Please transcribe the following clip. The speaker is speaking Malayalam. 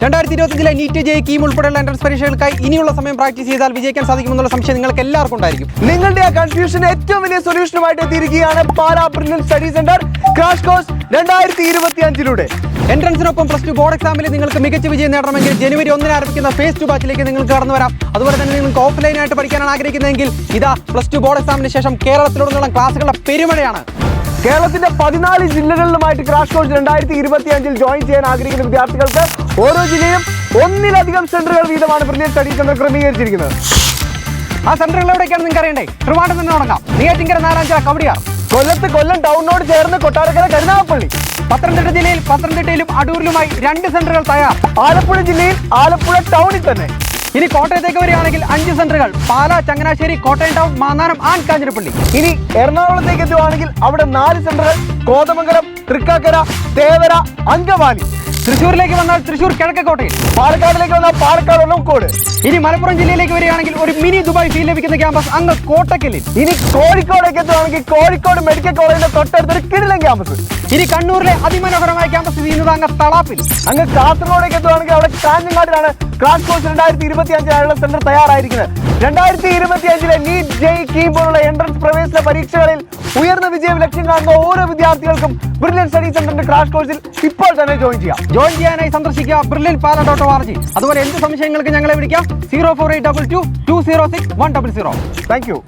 2025 നീറ്റ് ജെ കീം ഉൾപ്പെടെയുള്ള എൻട്രൻസ് പരീക്ഷകൾക്കായി ഇനിയുള്ള സമയം പ്രാക്ടീസ് ചെയ്താൽ വിജയിക്കാൻ സാധിക്കുമെന്നുള്ള സംശയം നിങ്ങൾക്ക് എല്ലാവർക്കും ഉണ്ടായിരിക്കും. നിങ്ങളുടെ ആ കൺഫ്യൂഷന് ഏറ്റവും വലിയ സൊല്യൂഷനുമായിട്ട് എത്തിയിരിക്കുകയാണ് Pala Brilliant study centre crash course 2025 എൻട്രൻസിനൊപ്പം പ്ലസ് ടു ബോർഡ് എക്സാമിൽ നിങ്ങൾക്ക് മികച്ച വിജയം നേടണമെങ്കിൽ ജനുവരി 1 ആരംഭിക്കുന്ന ഫേസ് 2 ബാച്ചിലേക്ക് നിങ്ങൾക്ക് കടന്നു വരാം. അതുപോലെ തന്നെ നിങ്ങൾക്ക് ഓഫ്ലൈനായിട്ട് പഠിക്കാനാണ് ആഗ്രഹിക്കുന്നതെങ്കിൽ ഇതാ പ്ലസ് ടു ബോർഡ് എക്സാമിന് ശേഷം കേരളത്തിലുടനീളം ക്ലാസുകളുടെ പെരുമഴയാണ്. കേരളത്തിന്റെ 14 ജില്ലകളിലുമായിട്ട് ക്രാഷ് കോഴ്സ് 2025 ജോയിൻ ചെയ്യാൻ ആഗ്രഹിക്കുന്ന വിദ്യാർത്ഥികൾക്ക് ഓരോ ജില്ലയും ഒന്നിലധികം സെന്ററുകൾ വീതമാണ് ബ്രില്യൻ സ്റ്റഡി സെന്റർ ക്രമീകരിച്ചിരിക്കുന്നത്. ആ സെന്ററുകൾ എവിടേക്കാണ് നിങ്ങൾക്ക് അറിയണ്ടേ? ട്രിവാൻഡ്രം തന്നെ തുടങ്ങാം. നെയ്യാറ്റിൻകര, നാലാഞ്ചിറ, കവടിയാർ. കൊല്ലത്ത് കൊല്ലം ടൗണിനോട് ചേർന്ന് കൊട്ടാരക്കര, കരുനാഗപ്പള്ളി. പത്തനംതിട്ട ജില്ലയിൽ പത്തനംതിട്ടയിലും അടൂരിലുമായി 2 സെന്ററുകൾ തയ്യാർ. ആലപ്പുഴ ജില്ലയിൽ ആലപ്പുഴ ടൗണിൽ തന്നെ. ഇനി കോട്ടയത്തേക്ക് വരികയാണെങ്കിൽ 5 സെന്ററുകൾ: പാലാ, ചങ്ങനാശ്ശേരി, കോട്ടയം ടൗൺ, മാന്നാനം ആൻഡ് കാഞ്ഞിരപ്പള്ളി. ഇനി എറണാകുളത്തേക്ക് എത്തുവാണെങ്കിൽ അവിടെ 4 സെന്ററുകൾ: കോതമംഗലം, തൃക്കാക്കര, തേവര, അങ്കമാലി. തൃശ്ശൂരിലേക്ക് വന്നാൽ തൃശ്ശൂർ കിഴക്കേക്കോട്ടയിൽ. പാലക്കാടിലേക്ക് വന്നാൽ പാലക്കാട് ഒലവക്കോട്. ഇനി മലപ്പുറം ജില്ലയിലേക്ക് വരികയാണെങ്കിൽ ഒരു മിനി ദുബായ് ഫീൽ ലഭിക്കുന്ന ക്യാമ്പസ് അങ്ങ് കോട്ടക്കലിൽ. ഇനി കോഴിക്കോടേക്ക് എത്തുവാണെങ്കിൽ കോഴിക്കോട് മെഡിക്കൽ കോളേജിന്റെ തൊട്ടടുത്തൊരു കിടിലൻ ക്യാമ്പസ്. ഇനി കണ്ണൂരിലെ അതിമനോഹരമായ ക്യാമ്പസ് ചെയ്യുന്നത് അങ്ങ് തളാപ്പിൽ. അങ്ങ് കാസർഗോഡേക്ക് എത്തുവാണെങ്കിൽ അവിടെ കാഞ്ഞങ്ങാടിലാണ് ക്രാഷ് കോഴ്സ് 2025 സെന്റർ തയ്യാറായിരിക്കുന്നത്. 2025 നീറ്റ് ജെഇഇ കീം പോലുള്ള എൻട്രൻസ് പ്രവേശന പരീക്ഷകളിൽ ഉയർന്ന വിജയം ലക്ഷ്യം കാണുന്ന ഓരോ വിദ്യാർത്ഥികൾക്കും ബ്രില്യൻ സ്റ്റഡി സെന്ററിന്റെ ക്രാഷ് കോഴ്സിൽ ഇപ്പോൾ തന്നെ ജോയിൻ ചെയ്യാനായി സന്ദർശിക്കുക brilliantpala.org. അതുപോലെ എന്ത് സംശയങ്ങൾക്ക് ഞങ്ങളെ വിളിക്കാം 04822 206 100. Thank you.